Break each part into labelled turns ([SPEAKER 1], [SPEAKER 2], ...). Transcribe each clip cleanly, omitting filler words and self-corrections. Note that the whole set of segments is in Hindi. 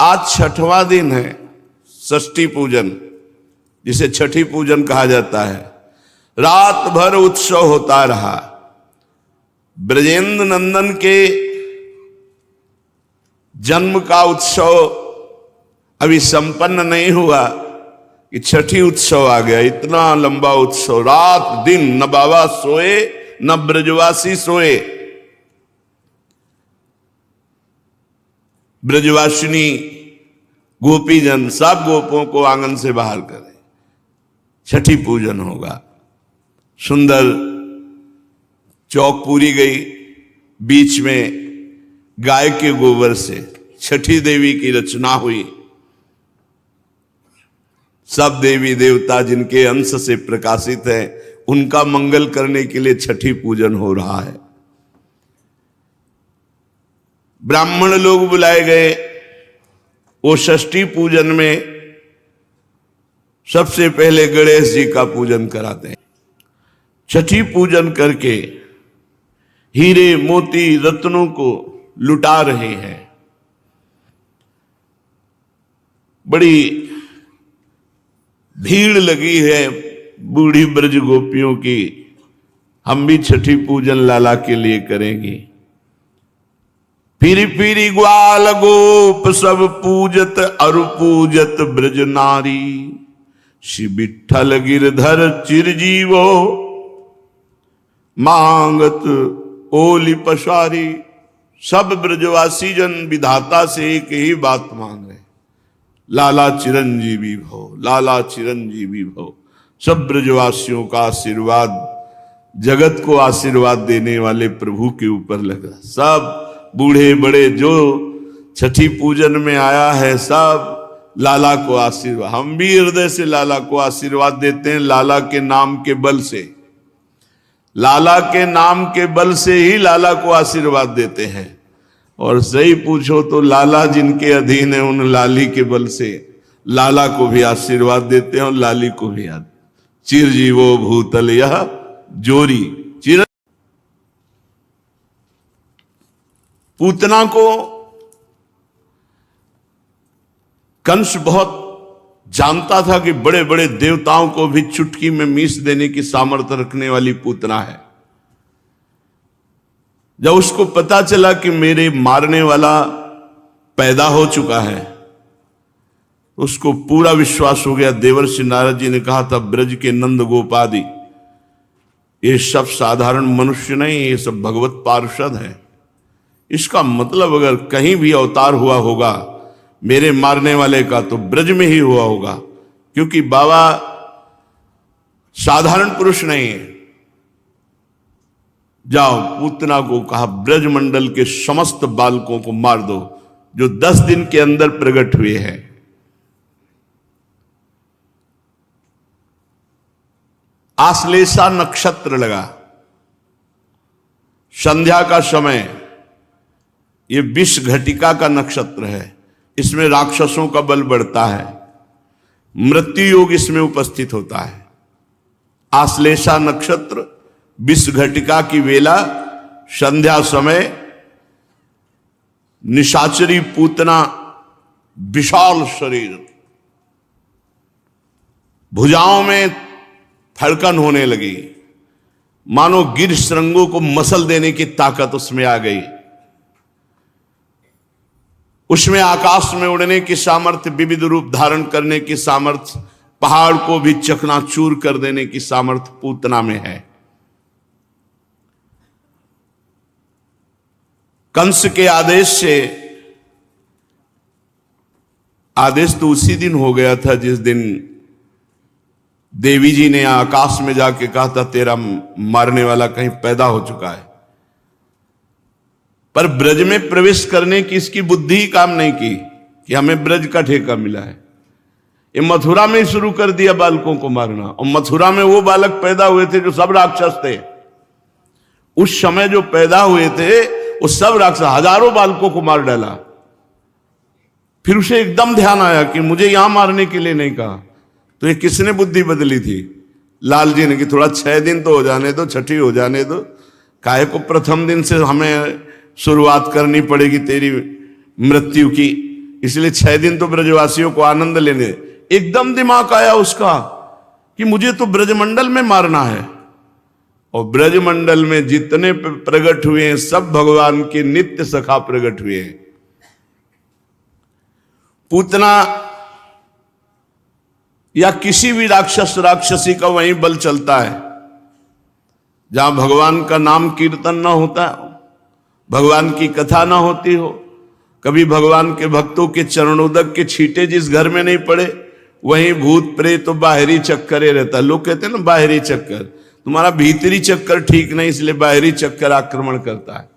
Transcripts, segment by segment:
[SPEAKER 1] आज छठवां दिन है षष्ठी पूजन, जिसे छठी पूजन कहा जाता है। रात भर उत्सव होता रहा। ब्रजेंद्र नंदन के जन्म का उत्सव अभी संपन्न नहीं हुआ कि छठी उत्सव आ गया। इतना लंबा उत्सव, रात दिन, न बाबा सोए न ब्रजवासी सोए। ब्रजवासिनी गोपीजन सब गोपों को आंगन से बाहर करे, छठी पूजन होगा। सुंदर चौक पूरी गई, बीच में गाय के गोबर से छठी देवी की रचना हुई। सब देवी देवता जिनके अंश से प्रकाशित हैं, उनका मंगल करने के लिए छठी पूजन हो रहा है। ब्राह्मण लोग बुलाए गए। वो षष्ठी पूजन में सबसे पहले गणेश जी का पूजन कराते हैं। छठी पूजन करके हीरे मोती रत्नों को लुटा रहे हैं। बड़ी भीड़ लगी है बूढ़ी ब्रज गोपियों की। हम भी छठी पूजन लाला के लिए करेंगे। फिर फिर ग्वाल गोप सब पूजत अरु पूजत ब्रज नारी। श्री विठ्ठल गिरधर चिरजीवो मांगत ओली पसारी। सब ब्रजवासी जन विधाता से एक ही बात मांग रहे, लाला चिरंजीवी भव, लाला चिरंजीवी भव। सब ब्रजवासियों का आशीर्वाद, जगत को आशीर्वाद देने वाले प्रभु के ऊपर लगा। सब बूढ़े बड़े जो छठी पूजन में आया है, सब लाला को आशीर्वाद। हम भी हृदय से लाला को आशीर्वाद देते हैं, लाला के नाम के बल से। लाला के नाम के बल से ही लाला को आशीर्वाद देते हैं। और सही पूछो तो लाला जिनके अधीन है, उन लाली के बल से लाला को भी आशीर्वाद देते हैं और लाली को भी याद। चिरजीवो भूतल यह जोरी। चिर पूतना को कंस बहुत जानता था कि बड़े बड़े देवताओं को भी चुटकी में मीस देने की सामर्थ्य रखने वाली पूतना है। जब उसको पता चला कि मेरे मारने वाला पैदा हो चुका है, उसको पूरा विश्वास हो गया। देवर्षि नारद जी ने कहा था, ब्रज के नंद गोपादि ये सब साधारण मनुष्य नहीं, ये सब भगवत पार्षद है। इसका मतलब अगर कहीं भी अवतार हुआ होगा मेरे मारने वाले का, तो ब्रज में ही हुआ होगा, क्योंकि बाबा साधारण पुरुष नहीं है। जाओ, पूतना को कहा ब्रज मंडल के समस्त बालकों को मार दो जो 10 दिन के अंदर प्रकट हुए हैं। आश्लेषा नक्षत्र लगा, संध्या का समय। ये विष घटिका का नक्षत्र है। इसमें राक्षसों का बल बढ़ता है, मृत्यु योग इसमें उपस्थित होता है। आश्लेषा नक्षत्र, विष घटिका की वेला, संध्या समय। निशाचरी पूतना, विशाल शरीर, भुजाओं में धड़कन होने लगी, मानो गिर श्रृंगों को मसल देने की ताकत उसमें आ गई। उसमें आकाश में उड़ने की सामर्थ्य, विविध रूप धारण करने की सामर्थ्य, पहाड़ को भी चकनाचूर कर देने की सामर्थ्य पूतना में है। कंस के आदेश से, आदेश तो उसी दिन हो गया था जिस दिन देवी जी ने आकाश में जाके कहा था तेरा मारने वाला कहीं पैदा हो चुका है। पर ब्रज में प्रवेश करने की इसकी बुद्धि ही काम नहीं की कि हमें ब्रज का ठेका मिला है। ये मथुरा में शुरू कर दिया बालकों को मारना। और मथुरा में वो बालक पैदा हुए थे जो सब राक्षस थे। उस समय जो पैदा हुए थे वो सब राक्षस, हजारों बालकों को मार डाला। फिर उसे एकदम ध्यान आया कि मुझे यहां मारने के लिए नहीं कहा। तो ये किसने बुद्धि बदली थी? लाल जी ने कि थोड़ा 6 दिन तो हो जाने दो, छठी हो जाने दो, काहे को प्रथम दिन से हमें शुरुआत करनी पड़ेगी तेरी मृत्यु की। इसलिए 6 दिन तो ब्रजवासियों को आनंद लेने। एकदम दिमाग आया उसका कि मुझे तो ब्रजमंडल में मारना है, और ब्रजमंडल में जितने प्रकट हुए हैं सब भगवान के नित्य सखा प्रकट हुए हैं। पूतना या किसी भी राक्षस राक्षसी का वहीं बल चलता है जहां भगवान का नाम कीर्तन ना होता, भगवान की कथा ना होती हो, कभी भगवान के भक्तों के चरणोदक के छींटे जिस घर में नहीं पड़े वहीं भूत प्रेत तो बाहरी चक्कर रहता। लोग कहते हैं ना बाहरी चक्कर, तुम्हारा भीतरी चक्कर ठीक नहीं इसलिए बाहरी चक्कर आक्रमण करता है।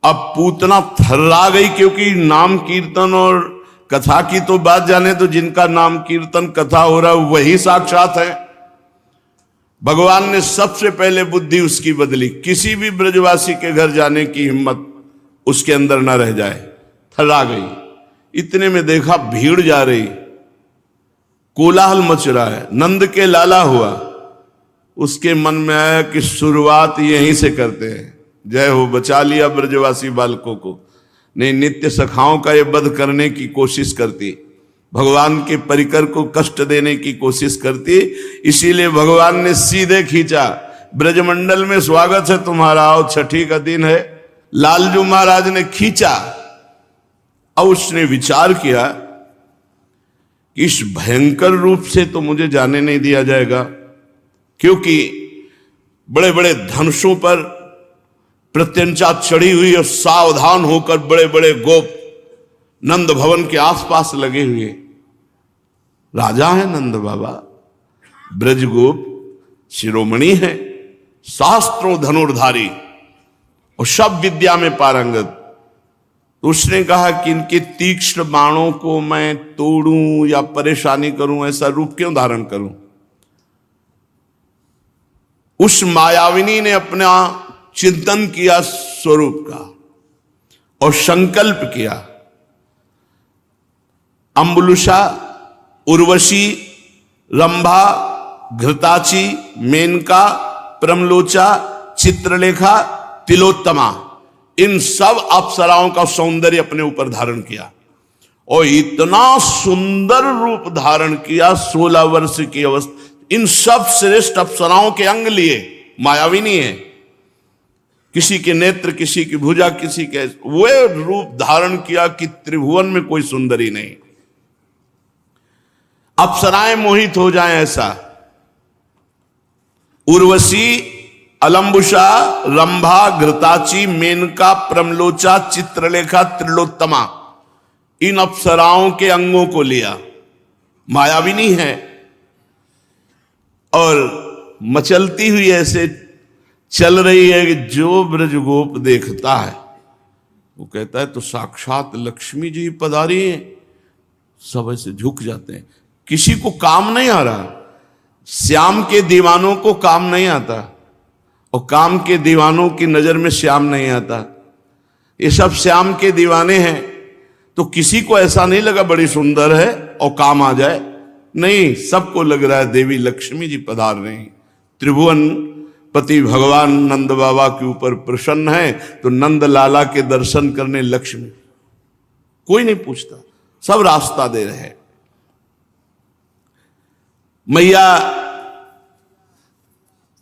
[SPEAKER 1] अब पूतना थर्रा गई, क्योंकि नाम कीर्तन और कथा की तो बात जाने, तो जिनका नाम कीर्तन कथा हो रहा है वही साक्षात है। भगवान ने सबसे पहले बुद्धि उसकी बदली, किसी भी ब्रजवासी के घर जाने की हिम्मत उसके अंदर न रह जाए। थर्रा गई। इतने में देखा भीड़ जा रही, कोलाहल मच रहा है, नंद के लाला हुआ। उसके मन में आया कि शुरुआत यहीं से करते हैं। जय हो, बचा लिया ब्रजवासी बालकों को। नहीं, नित्य सखाओं का ये वध करने की कोशिश करती, भगवान के परिकर को कष्ट देने की कोशिश करती। इसीलिए भगवान ने सीधे खींचा, ब्रजमंडल में स्वागत है तुम्हारा, आओ, छठी का दिन है। लालजू महाराज ने खींचा और उसने विचार किया कि इस भयंकर रूप से तो मुझे जाने नहीं दिया जाएगा, क्योंकि बड़े बड़े धनुषों पर प्रत्यंचा चढ़ी हुई और सावधान होकर बड़े बड़े गोप नंद भवन के आसपास लगे हुए। राजा है नंद बाबा, ब्रजगोप शिरोमणि है, शास्त्रों धनुर्धारी और सब विद्या में पारंगत। तो उसने कहा कि इनके तीक्ष्ण बाणों को मैं तोड़ूं या परेशानी करूं, ऐसा रूप क्यों धारण करूं। उस मायाविनी ने अपना चिंतन किया स्वरूप का और संकल्प किया। अम्बुलुषा, उर्वशी, रंभा, घृताची, मेनका, प्रमलोचा, चित्रलेखा, तिलोत्तमा, इन सब अप्सराओं का सौंदर्य अपने ऊपर धारण किया और इतना सुंदर रूप धारण किया। 16 वर्ष की अवस्था, इन सब श्रेष्ठ अप्सराओं के अंग लिए, मायाविनी है, किसी के नेत्र, किसी की भुजा, किसी के, वो रूप धारण किया कि त्रिभुवन में कोई सुंदरी नहीं, अप्सराएं मोहित हो जाएं ऐसा। उर्वशी, अलंबुषा, रंभा, घृताची, मेनका, प्रमलोचा, चित्रलेखा, त्रिलोत्तमा, इन अप्सराओं के अंगों को लिया। मायाविनी है और मचलती हुई ऐसे चल रही है कि जो ब्रजगोप देखता है वो कहता है तो साक्षात लक्ष्मी जी पधारी हैं। सब ऐसे झुक जाते हैं। किसी को काम नहीं आ रहा, श्याम के दीवानों को काम नहीं आता और काम के दीवानों की नजर में श्याम नहीं आता। ये सब श्याम के दीवाने हैं, तो किसी को ऐसा नहीं लगा बड़ी सुंदर है और काम आ जाए, नहीं, सबको लग रहा है देवी लक्ष्मी जी पधार रही। त्रिभुवन पति भगवान नंद बाबा के ऊपर प्रसन्न है, तो नंद लाला के दर्शन करने लक्ष्मी, कोई नहीं पूछता, सब रास्ता दे रहे हैं। मैया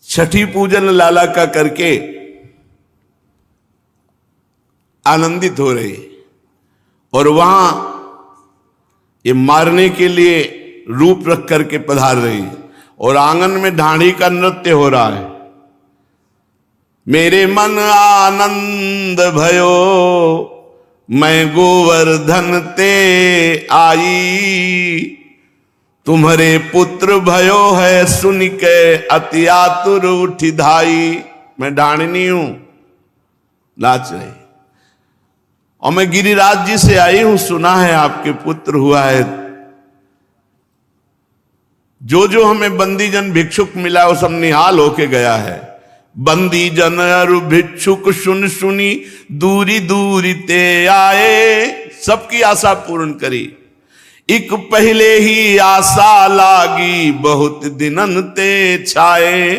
[SPEAKER 1] छठी पूजन लाला का करके आनंदित हो रही और वहां ये मारने के लिए रूप रख करके पधार रही और आंगन में ढांडी का नृत्य हो रहा है। मेरे मन आनंद भयो मैं गोवर्धन ते आई, तुम्हारे पुत्र भयो है सुन के अति आतुर उठी धाई। मैं ढांडनी हूं, नाच रही, और मैं गिरिराज जी से आई हूं, सुना है आपके पुत्र हुआ है। जो जो हमें बंदीजन भिक्षुक मिला वो सब निहाल होके गया है। बंदी जन अरु भिक्षुक सुन सुनी दूरी दूरी ते आए, सबकी आशा पूर्ण करी। एक पहले ही आशा लागी बहुत दिनन ते छाए,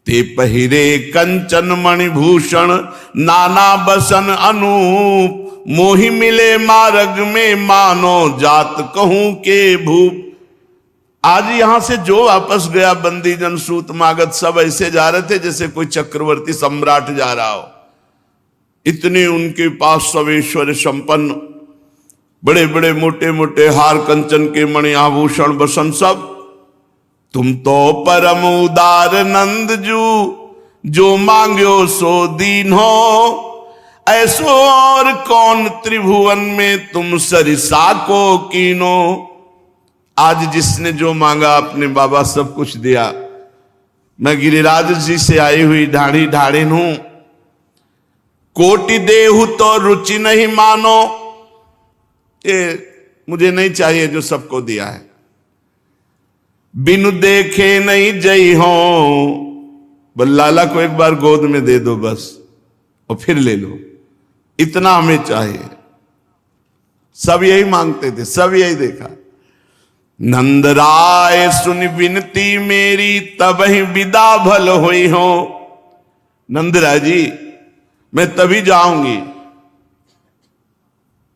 [SPEAKER 1] ते पहिरे कंचन मणिभूषण नाना बसन अनूप मोहि मिले मार्ग में मानो जात कहूं के भूप। आज यहां से जो वापस गया बंदी जन सूत मागत सब ऐसे जा रहे थे जैसे कोई चक्रवर्ती सम्राट जा रहा हो। इतने उनके पास सब ऐश्वर्य संपन्न, बड़े बड़े मोटे मोटे हार कंचन के मणि आभूषण बसन सब। तुम तो परम उदार नंद जू, जो मांग्यो सो दीन हो। ऐसो और कौन त्रिभुवन में तुम सरिसा को कीनो। आज जिसने जो मांगा अपने बाबा सब कुछ दिया। मैं गिरिराज जी से आई हुई ढाढ़ी ढाढ़िन हूं। कोटि देहु तो रुचि नहीं मानो। ये मुझे नहीं चाहिए जो सबको दिया है। बिनु देखे नहीं जई हो। बस लाला को एक बार गोद में दे दो बस, और फिर ले लो, इतना हमें चाहिए। सब यही मांगते थे, सब यही देखा। नंद राय सुन विनती मेरी, तब ही विदा भल हुई हो। नंद राय जी मैं तभी जाऊंगी।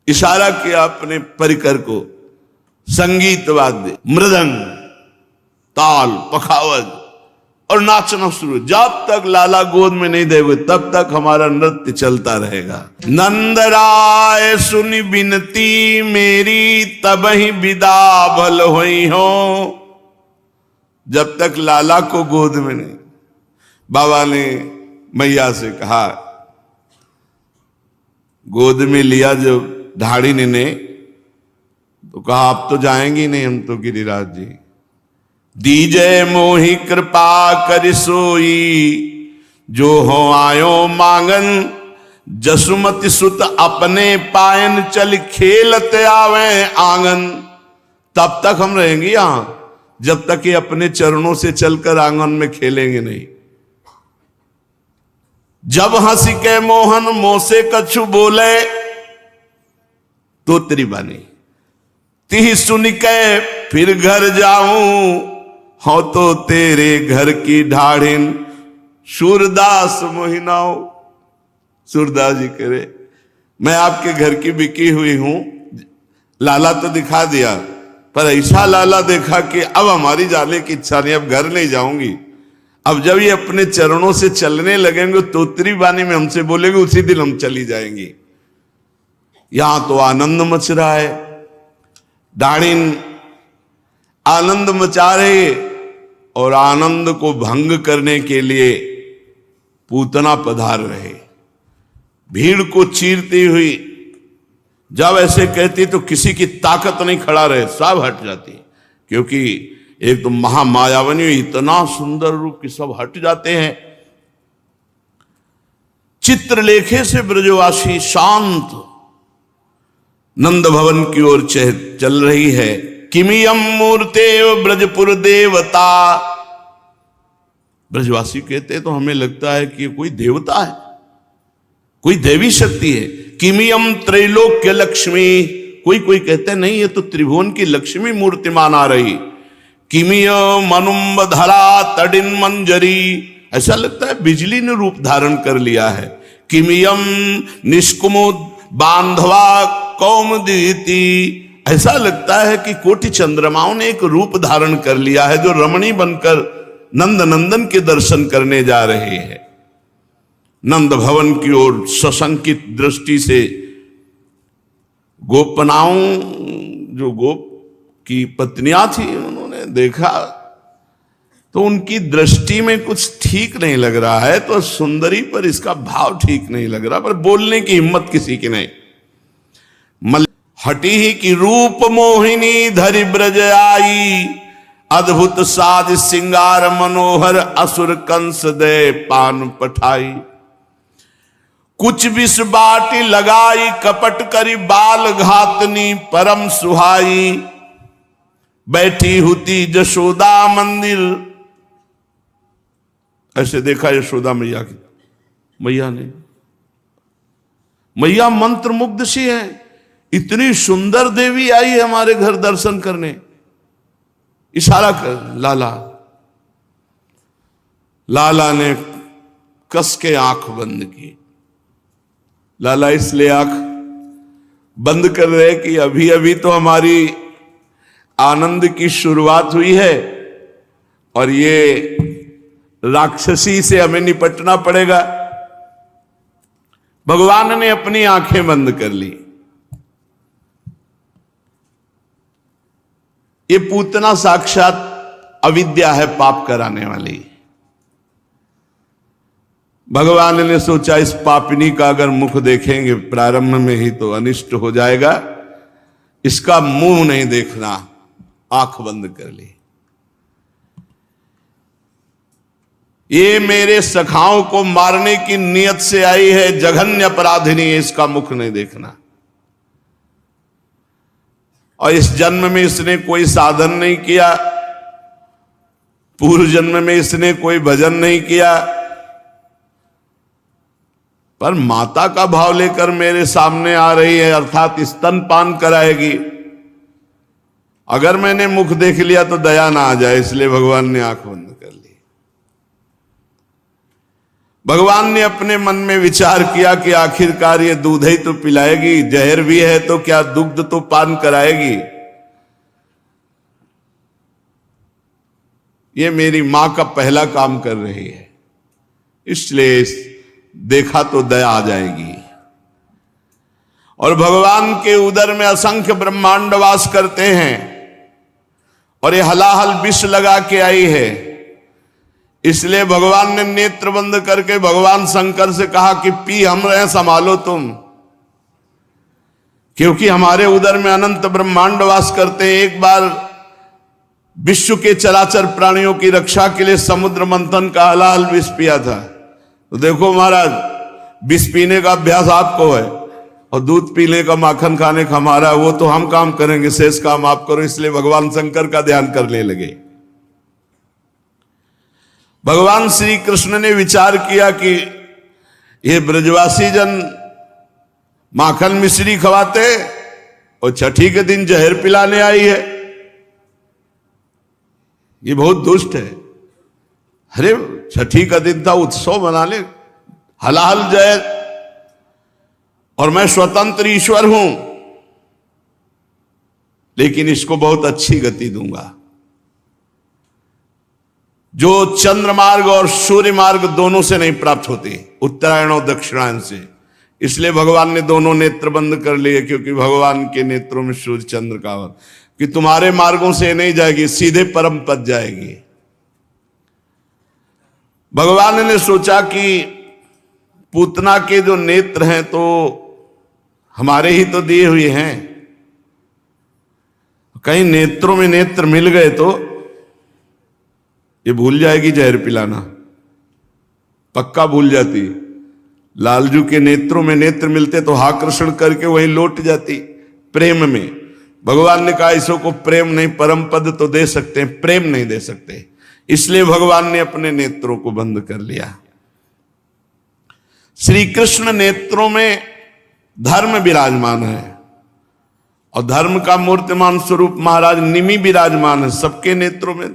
[SPEAKER 1] इशारा किया अपने परिकर को। संगीत वाद्य, मृदंग, ताल, पखावज और नाचना शुरू। जब तक लाला गोद में नहीं देंगे तब तक हमारा नृत्य चलता रहेगा। नंद राय सुन विनती मेरी, तब ही विदा भल हुई हो। जब तक लाला को गोद में नहीं, बाबा ने मैया से कहा, गोद में लिया जब ढाड़ी ने तो कहा अब तो जाएंगी नहीं हम तो गिरिराज जी। दीजय मोहि कृपा कर सोई, जो हो आयो मांगन। जसुमति सुत अपने पायन, चल खेलत आवे आंगन। तब तक हम रहेंगे यहां जब तक ये अपने चरणों से चलकर आंगन में खेलेंगे नहीं। जब हंसी के मोहन मोसे कछु बोले, तो तेरी बानी ती सुन के फिर घर जाऊं। हो तो तेरे घर की ढाढ़िन, सूरदास मोहिनाओ। सूरदास जी करे मैं आपके घर की बिकी हुई हूं। लाला तो दिखा दिया, पर ऐसा लाला देखा कि अब हमारी जाने की इच्छा नहीं, अब घर नहीं जाऊंगी। अब जब ये अपने चरणों से चलने लगेंगे तोतरी बानी में हमसे बोलेंगे, उसी दिन हम चली जाएंगी। यहां तो आनंद मच रहा है। ढाढ़िन आनंद मचा रहे, और आनंद को भंग करने के लिए पूतना पधार रहे। भीड़ को चीरती हुई जब ऐसे कहती तो किसी की ताकत नहीं खड़ा रहे, सब हट जाती। क्योंकि एक तो महामायावनी, इतना सुंदर रूप की सब हट जाते हैं। चित्रलेखे से ब्रजवासी शांत नंद भवन की ओर चल रही है। किमियम मूर्ते ब्रजपुर देवता। ब्रजवासी कहते तो हमें लगता है कि कोई देवता है, कोई देवी शक्ति है। किमियम त्रैलोक्य लक्ष्मी। कोई कोई कहते नहीं, ये तो त्रिभुवन की लक्ष्मी मूर्तिमान आ रही। किमिय मनुम्ब धरा तडिन मंजरी। ऐसा लगता है बिजली ने रूप धारण कर लिया है। किमियम निष्कुमुद बांधवा कौमुदीति। ऐसा लगता है कि कोटि चंद्रमाओं ने एक रूप धारण कर लिया है, जो रमणी बनकर नंद नंदन के दर्शन करने जा रहे हैं। नंद भवन की ओर सशंकित दृष्टि से गोपनाओं, जो गोप की पत्नियां थी, उन्होंने देखा तो उनकी दृष्टि में कुछ ठीक नहीं लग रहा है। तो सुंदरी पर इसका भाव ठीक नहीं लग रहा, पर बोलने की हिम्मत किसी की नहीं। हटी ही की रूप मोहिनी धरि ब्रज आई। अद्भुत साज सिंगार मनोहर, असुर कंस दे पान पठाई। कुछ विष बाटी लगाई, कपट करी बाल घातनी परम सुहाई। बैठी हुती जशोदा मंदिर। ऐसे देखा यशोदा मैया की, मैया ने, मैया मंत्र मुग्ध सी है। इतनी सुंदर देवी आई है हमारे घर दर्शन करने। इशारा कर लाला। लाला ने कस के आंख बंद की। लाला इसलिए आंख बंद कर रहे कि अभी अभी तो हमारी आनंद की शुरुआत हुई है और ये राक्षसी से हमें निपटना पड़ेगा। भगवान ने अपनी आंखें बंद कर ली। ये पूतना साक्षात अविद्या है, पाप कराने वाली। भगवान ने सोचा इस पापिनी का अगर मुख देखेंगे प्रारंभ में ही तो अनिष्ट हो जाएगा, इसका मुंह नहीं देखना, आंख बंद कर ली। ये मेरे सखाओं को मारने की नियत से आई है, जघन्य अपराधिनी है, इसका मुख नहीं देखना। और इस जन्म में इसने कोई साधन नहीं किया, पूर्व जन्म में इसने कोई भजन नहीं किया, पर माता का भाव लेकर मेरे सामने आ रही है, अर्थात स्तनपान कराएगी। अगर मैंने मुख देख लिया तो दया ना आ जाए, इसलिए भगवान ने आंख बंद कर ली। भगवान ने अपने मन में विचार किया कि आखिरकार ये दूध ही तो पिलाएगी, जहर भी है तो क्या दुग्ध तो पान कराएगी। ये मेरी मां का पहला काम कर रही है, इसलिए देखा तो दया आ जाएगी। और भगवान के उदर में असंख्य ब्रह्मांड वास करते हैं और ये हलाहल विष लगा के आई है, इसलिए भगवान ने नेत्र बंद करके भगवान शंकर से कहा कि पी हम रहे, संभालो तुम, क्योंकि हमारे उदर में अनंत ब्रह्मांड वास करते हैं। एक बार विश्व के चराचर प्राणियों की रक्षा के लिए समुद्र मंथन का हलाहल विष पिया था। तो देखो महाराज, विष पीने का अभ्यास आपको है और दूध पीने का, माखन खाने का हमारा, वो तो हम काम करेंगे, शेष काम आप करो। इसलिए भगवान शंकर का ध्यान करने लगे। भगवान श्री कृष्ण ने विचार किया कि ये ब्रजवासी जन माखन मिश्री खवाते और छठी के दिन जहर पिलाने आई है, ये बहुत दुष्ट है। अरे छठी का दिन था, उत्सव मना ले, हलाहल जहर, और मैं स्वतंत्र ईश्वर हूं, लेकिन इसको बहुत अच्छी गति दूंगा। जो चंद्र मार्ग और सूर्य मार्ग दोनों से नहीं प्राप्त होती, उत्तरायण और दक्षिणायन से। इसलिए भगवान ने दोनों नेत्र बंद कर लिए, क्योंकि भगवान के नेत्रों में सूर्य चंद्र का वर, कि तुम्हारे मार्गों से नहीं जाएगी, सीधे परम पद जाएगी। भगवान ने सोचा कि पूतना के जो नेत्र हैं तो हमारे ही तो दिए हुए हैं, कहीं नेत्रों में नेत्र मिल गए तो ये भूल जाएगी जहर पिलाना, पक्का भूल जाती। लालजू के नेत्रों में नेत्र मिलते तो आकर्षण करके वही लौट जाती प्रेम में। भगवान ने कहा इसको प्रेम नहीं, परम पद तो दे सकते हैं, प्रेम नहीं दे सकते। इसलिए भगवान ने अपने नेत्रों को बंद कर लिया। श्री कृष्ण नेत्रों में धर्म विराजमान है और धर्म का मूर्तिमान स्वरूप महाराज निमि विराजमान है सबके नेत्रों में।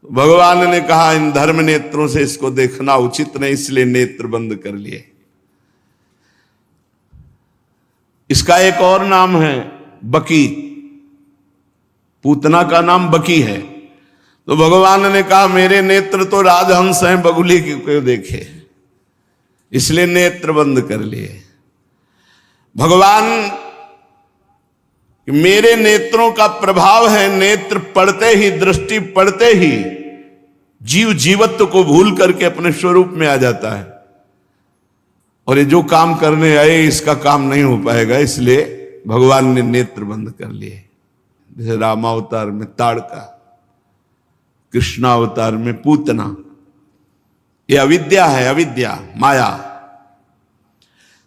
[SPEAKER 1] भगवान ने कहा इन धर्म नेत्रों से इसको देखना उचित नहीं, इसलिए नेत्र बंद कर लिए। इसका एक और नाम है बकी, पूतना का नाम बकी है। तो भगवान ने कहा मेरे नेत्र तो राजहंस हैं, बगुली क्यों देखे, इसलिए नेत्र बंद कर लिए। भगवान मेरे नेत्रों का प्रभाव है, नेत्र पड़ते ही, दृष्टि पड़ते ही जीव जीवत्व को भूल करके अपने स्वरूप में आ जाता है, और ये जो काम करने आए इसका काम नहीं हो पाएगा, इसलिए भगवान ने नेत्र बंद कर लिए। जैसे रामावतार में ताड़का, कृष्णावतार में पूतना। ये अविद्या है, अविद्या, माया।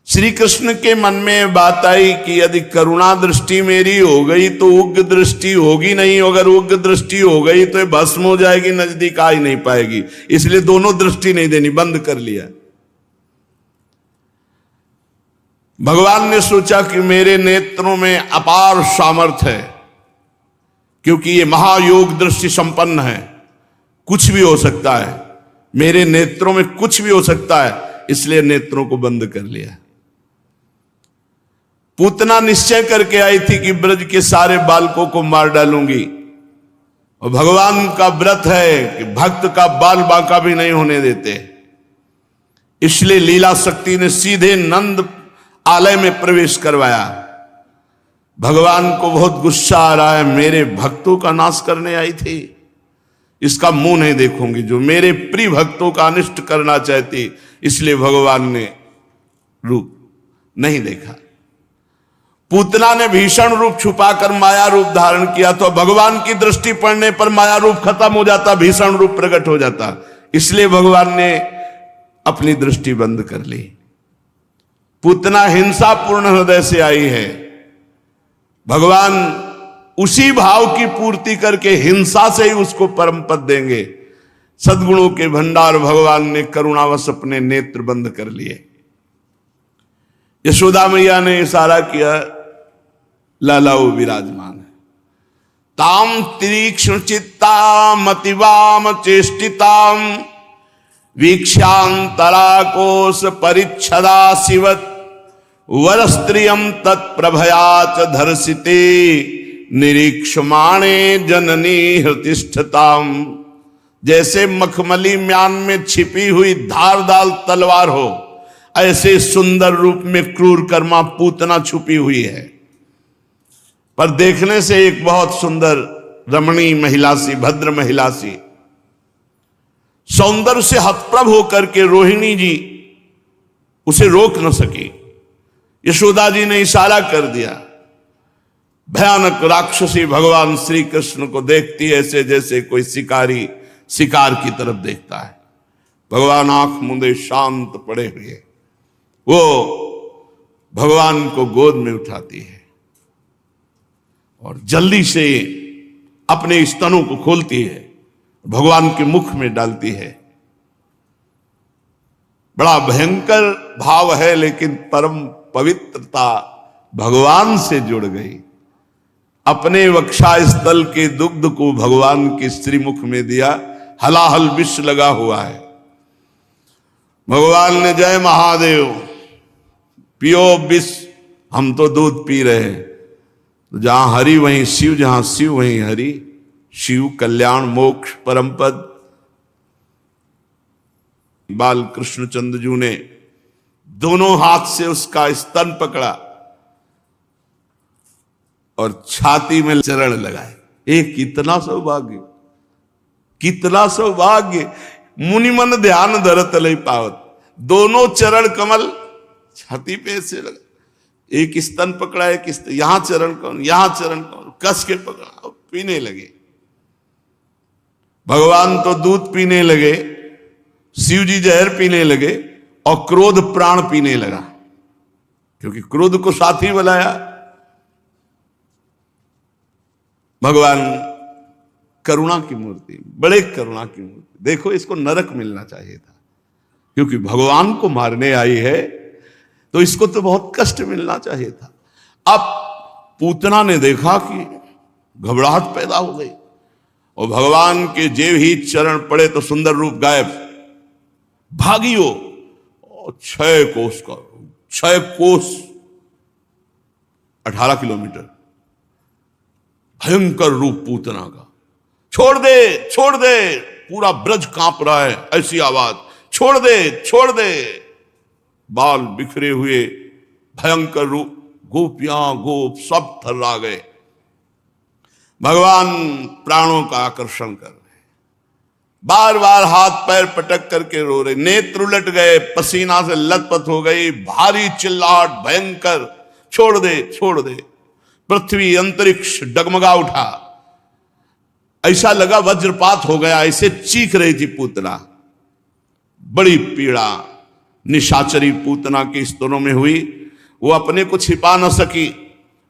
[SPEAKER 1] श्री कृष्ण के मन में बात आई कि यदि करुणा दृष्टि मेरी हो गई तो उग्र दृष्टि होगी नहीं, अगर उग्र दृष्टि हो गई तो ये भस्म हो जाएगी, नजदीक आ ही नहीं पाएगी, इसलिए दोनों दृष्टि नहीं देनी, बंद कर लिया। भगवान ने सोचा कि मेरे नेत्रों में अपार सामर्थ्य है, क्योंकि ये महायोग दृष्टि संपन्न है, कुछ भी हो सकता है, मेरे नेत्रों में कुछ भी हो सकता है, इसलिए नेत्रों को बंद कर लिया। पूतना निश्चय करके आई थी कि ब्रज के सारे बालकों को मार डालूंगी, और भगवान का व्रत है कि भक्त का बाल बांका भी नहीं होने देते। इसलिए लीला शक्ति ने सीधे नंद आलय में प्रवेश करवाया। भगवान को बहुत गुस्सा आ रहा है, मेरे भक्तों का नाश करने आई थी, इसका मुंह नहीं देखूंगी, जो मेरे प्रिय भक्तों का अनिष्ट करना चाहती। इसलिए भगवान ने रूप नहीं देखा। पूतना ने भीषण रूप छुपाकर माया रूप धारण किया, तो भगवान की दृष्टि पड़ने पर माया रूप खत्म हो जाता, भीषण रूप प्रकट हो जाता। इसलिए भगवान ने अपनी दृष्टि बंद कर ली। पूतना हिंसापूर्ण हृदय से आई है, भगवान उसी भाव की पूर्ति करके हिंसा से ही उसको परम पद देंगे। सद्गुणों के भंडार भगवान ने करुणावश अपने नेत्र बंद कर लिए। यशोदा मैया ने इशारा किया, लाला वो विराजमान है। ताम तीक्ष्ण चित्ताम अतिवाम चेष्टिताम वीक्षांतराकोश परिच्छदा शिवत वरस्त्रियम तत्प्रभयाच धर्षिते निरीक्षमाणे जननी हृतिष्ठताम। जैसे मखमली म्यान में छिपी हुई धारदार तलवार हो, ऐसे सुंदर रूप में क्रूर कर्मा पूतना छुपी हुई है। पर देखने से एक बहुत सुंदर रमणीय महिला सी, भद्र महिला सी, सौंदर्य से हतप्रभ होकर के रोहिणी जी उसे रोक न सकी। यशोदा जी ने इशारा कर दिया। भयानक राक्षसी भगवान श्री कृष्ण को देखती है ऐसे जैसे कोई शिकारी शिकार की तरफ देखता है। भगवान आंख मूंदे शांत पड़े हुए वो भगवान को गोद में उठाती है और जल्दी से अपने स्तनों को खोलती है, भगवान के मुख में डालती है। बड़ा भयंकर भाव है, लेकिन परम पवित्रता भगवान से जुड़ गई। अपने वक्षा स्थल के दुग्ध को भगवान के श्रीमुख में दिया, हलाहल विष लगा हुआ है। भगवान ने जय महादेव, पियो विष, हम तो दूध पी रहे हैं। तो जहां हरि वहीं शिव, जहां शिव वहीं हरि। शिव कल्याण मोक्ष परम पद। बाल कृष्ण चंद्रजू ने दोनों हाथ से उसका स्तन पकड़ा और छाती में चरण लगाए। एक कितना सौभाग्य, कितना सौभाग्य। मुनिमन ध्यान धरत लई पावत। दोनों चरण कमल छाती पे से लगा, एक स्तन पकड़ा, एक यहां चरण कमल, यहां चरण कमल, कस के पकड़ा और पीने लगे। भगवान तो दूध पीने लगे, शिव जी जहर पीने लगे और क्रोध प्राण पीने लगा, क्योंकि क्रोध को साथी बनाया। भगवान करुणा की मूर्ति, बड़े करुणा की मूर्ति। देखो, इसको नरक मिलना चाहिए था, क्योंकि भगवान को मारने आई है तो इसको तो बहुत कष्ट मिलना चाहिए था। अब पूतना ने देखा कि घबराहट पैदा हो गई और भगवान के जेब ही चरण पड़े तो सुंदर रूप गायब। भागी हो और 6 कोस का, 6 कोस 18 किलोमीटर भयंकर रूप पूतना का। छोड़ दे, छोड़ दे, पूरा ब्रज कांप रहा है, ऐसी आवाज, छोड़ दे, छोड़ दे। बाल बिखरे हुए भयंकर रूप, गोपियां गोप सब थर्रा गए। भगवान प्राणों का आकर्षण कर रहे, बार बार हाथ पैर पटक करके रो रहे, नेत्र उलट गए, पसीना से लथपथ हो गई, भारी चिल्लाहट भयंकर, छोड़ दे, छोड़ दे। पृथ्वी अंतरिक्ष डगमगा उठा, ऐसा लगा वज्रपात हो गया, ऐसे चीख रही थी पूतना। बड़ी पीड़ा निशाचरी पूतना के स्तनों में हुई। वो अपने को छिपा न सकी,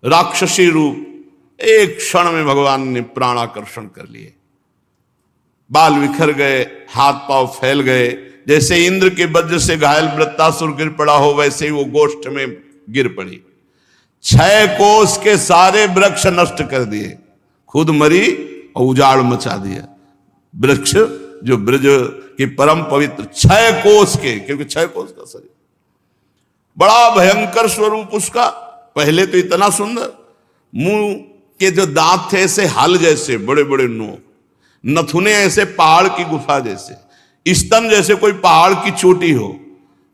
[SPEAKER 1] राक्षसी रूप एक क्षण में भगवान ने प्राणाकर्षण कर लिए। बाल बिखर गए, हाथ पांव फैल गए, जैसे इंद्र के वज्र से घायल वृत्तासुर गिर पड़ा हो, वैसे ही वो गोष्ठ में गिर पड़ी। 6 कोस के सारे वृक्ष नष्ट कर दिए, खुद मरी और उजाड़ मचा दिया। वृक्ष जो ब्रज के परम पवित्र 6 कोस के, क्योंकि 6 कोस का शरीर, बड़ा भयंकर स्वरूप उसका। पहले तो इतना सुंदर, मुंह के जो दांत थे ऐसे हल जैसे बड़े बड़े नोक, नथुने ऐसे पहाड़ की गुफा जैसे, स्तन जैसे कोई पहाड़ की चोटी हो,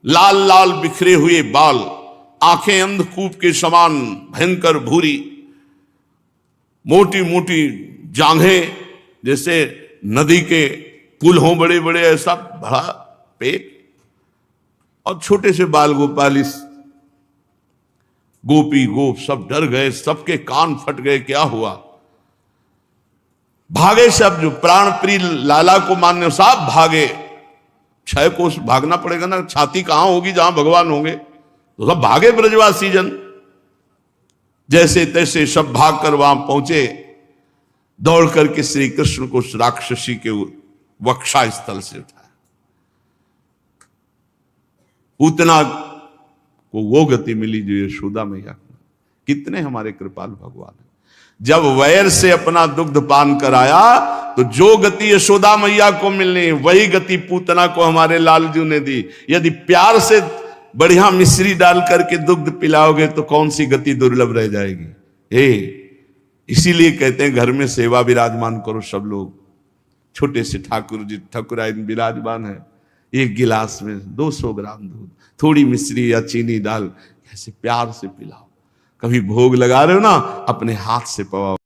[SPEAKER 1] लाल लाल बिखरे हुए बाल, आंखें अंधकूप के समान भयंकर भूरी, मोटी मोटी जांघें जैसे नदी के पुल हों बड़े बड़े, ऐसा बड़ा पेट, और छोटे से बाल गोपालिस। गोपी गोप सब डर गए, सबके कान फट गए, क्या हुआ। भागे सब, जो प्राण प्रिय लाला को मानने सब भागे। 6 कोस भागना पड़ेगा ना, छाती कहां होगी जहां भगवान होंगे, तो सब भागे ब्रजवासी जन। जैसे तैसे सब भाग कर वहां पहुंचे, दौड़ करके श्री कृष्ण को राक्षसी के वक्षा स्थल से उठाया। पूतना को वो गति मिली जो यशोदा मैया को। कितने हमारे कृपालु भगवान है। जब वैर से अपना दुग्ध पान कराया तो जो गति यशोदा मैया को मिलनी वही गति पूतना को हमारे लालजू ने दी। यदि प्यार से बढ़िया मिश्री डाल करके दुग्ध पिलाओगे तो कौन सी गति दुर्लभ रह जाएगी। इसीलिए कहते हैं घर में सेवा विराजमान करो सब लोग। छोटे से ठाकुर जी ठाकुराइन विराजमान है, एक गिलास में 200 ग्राम दूध, थोड़ी मिश्री या चीनी डाल ऐसे प्यार से पिलाओ। कभी भोग लगा रहे हो ना, अपने हाथ से पवाओ।